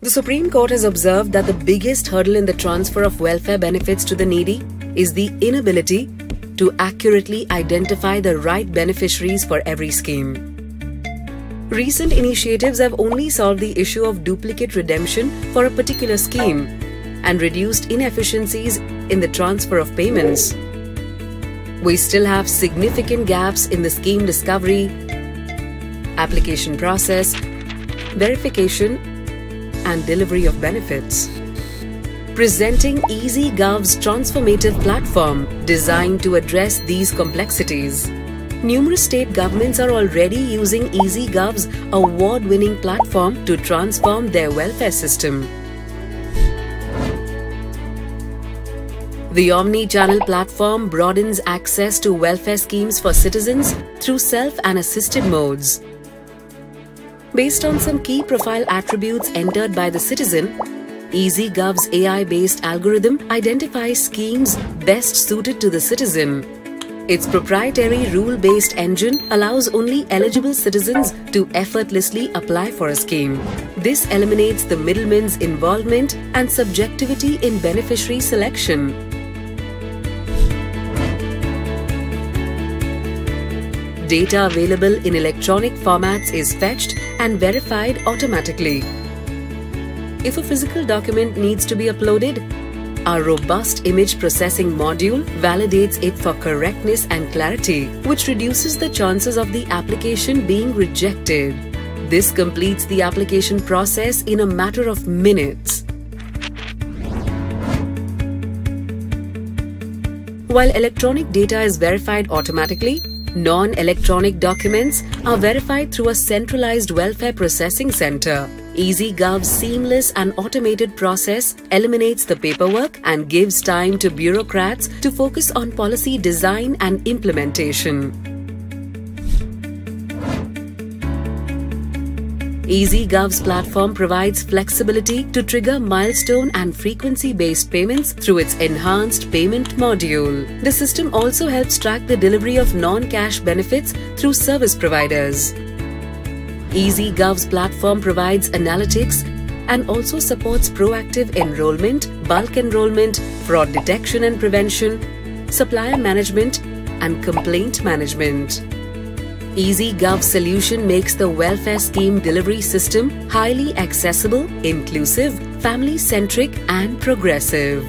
The Supreme Court has observed that the biggest hurdle in the transfer of welfare benefits to the needy is the inability to accurately identify the right beneficiaries for every scheme. Recent initiatives have only solved the issue of duplicate redemption for a particular scheme and reduced inefficiencies in the transfer of payments. We still have significant gaps in the scheme discovery, application process, verification, and delivery of benefits. Presenting EasyGov's transformative platform designed to address these complexities. Numerous state governments are already using EasyGov's award-winning platform to transform their welfare system. The omni-channel platform broadens access to welfare schemes for citizens through self- and assisted modes. Based on some key profile attributes entered by the citizen, EasyGov's AI-based algorithm identifies schemes best suited to the citizen. Its proprietary rule-based engine allows only eligible citizens to effortlessly apply for a scheme. This eliminates the middleman's involvement and subjectivity in beneficiary selection. Data available in electronic formats is fetched and verified automatically. If a physical document needs to be uploaded, our robust image processing module validates it for correctness and clarity, which reduces the chances of the application being rejected. This completes the application process in a matter of minutes. While electronic data is verified automatically, non-electronic documents are verified through a centralized welfare processing center. EasyGov's seamless and automated process eliminates the paperwork and gives time to bureaucrats to focus on policy design and implementation. EasyGov's platform provides flexibility to trigger milestone and frequency-based payments through its enhanced payment module. The system also helps track the delivery of non-cash benefits through service providers. EasyGov's platform provides analytics and also supports proactive enrollment, bulk enrollment, fraud detection and prevention, supplier management, and complaint management. EasyGov's solution makes the welfare scheme delivery system highly accessible, inclusive, family-centric, and progressive.